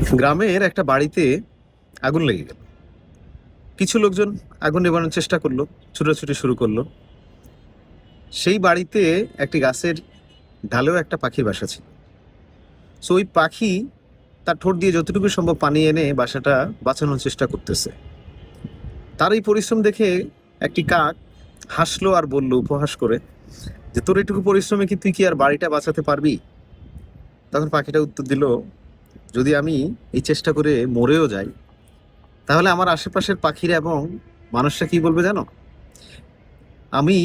গ্রামের একটা বাড়িতে আগুন লেগে গেল। কিছু লোকজন আগুন নেভানোর চেষ্টা করলো, ছুটাছুটি শুরু করলো। সেই বাড়িতে একটি গাছের ডালেও একটা পাখির বাসা ছিল। সো ওই পাখি তার ঠোঁট দিয়ে যতটুকু সম্ভব পানি এনে বাসাটা বাঁচানোর চেষ্টা করতেছে। তার এই পরিশ্রম দেখে একটি কাক হাসলো আর বলল উপহাস করে যে, তোর এটুকু পরিশ্রমে কি তুই কি আর বাড়িটা বাঁচাতে পারবি? তখন পাখিটা উত্তর দিল, যদি আমি এই চেষ্টা করে মরেও যাই, তাহলে আমার আশেপাশের পাখিরা এবং মানুষরা কি বলবে জানো? আমি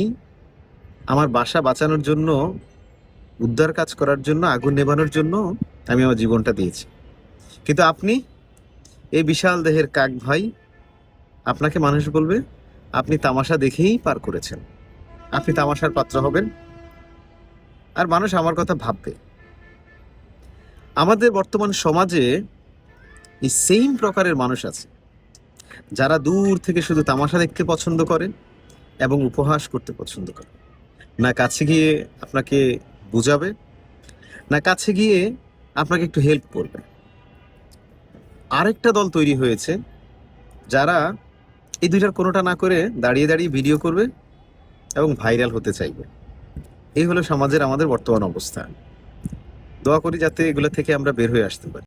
আমার বাসা বাঁচানোর জন্য, উদ্ধার কাজ করার জন্য, আগুন নেভানোর জন্য আমি আমার জীবনটা দিয়েছি। কিন্তু আপনি, এই বিশাল দেহের কাক ভাই, আপনাকে মানুষ বলবে আপনি তামাশা দেখেই পার করেছেন, আপনি তামাশার পাত্র হবেন, আর মানুষ আমার কথা ভাববে। আমাদের বর্তমান সমাজে এই সেম প্রকারের মানুষ আছে, যারা দূর থেকে শুধু তামাশা দেখতে পছন্দ করে এবং উপহাস করতে পছন্দ করে। না কাছে গিয়ে আপনাকে বুঝাবে, না কাছে গিয়ে আপনাকে একটু হেল্প করবে। আরেকটা দল তৈরি হয়েছে, যারা এই দুইটার কোনোটা না করে দাঁড়িয়ে দাঁড়িয়ে ভিডিও করবে এবং ভাইরাল হতে চাইবে। এই হলো সমাজের আমাদের বর্তমান অবস্থা। দোয়া করি যাতে এগুলো থেকে আমরা বের হয়ে আসতে পারি।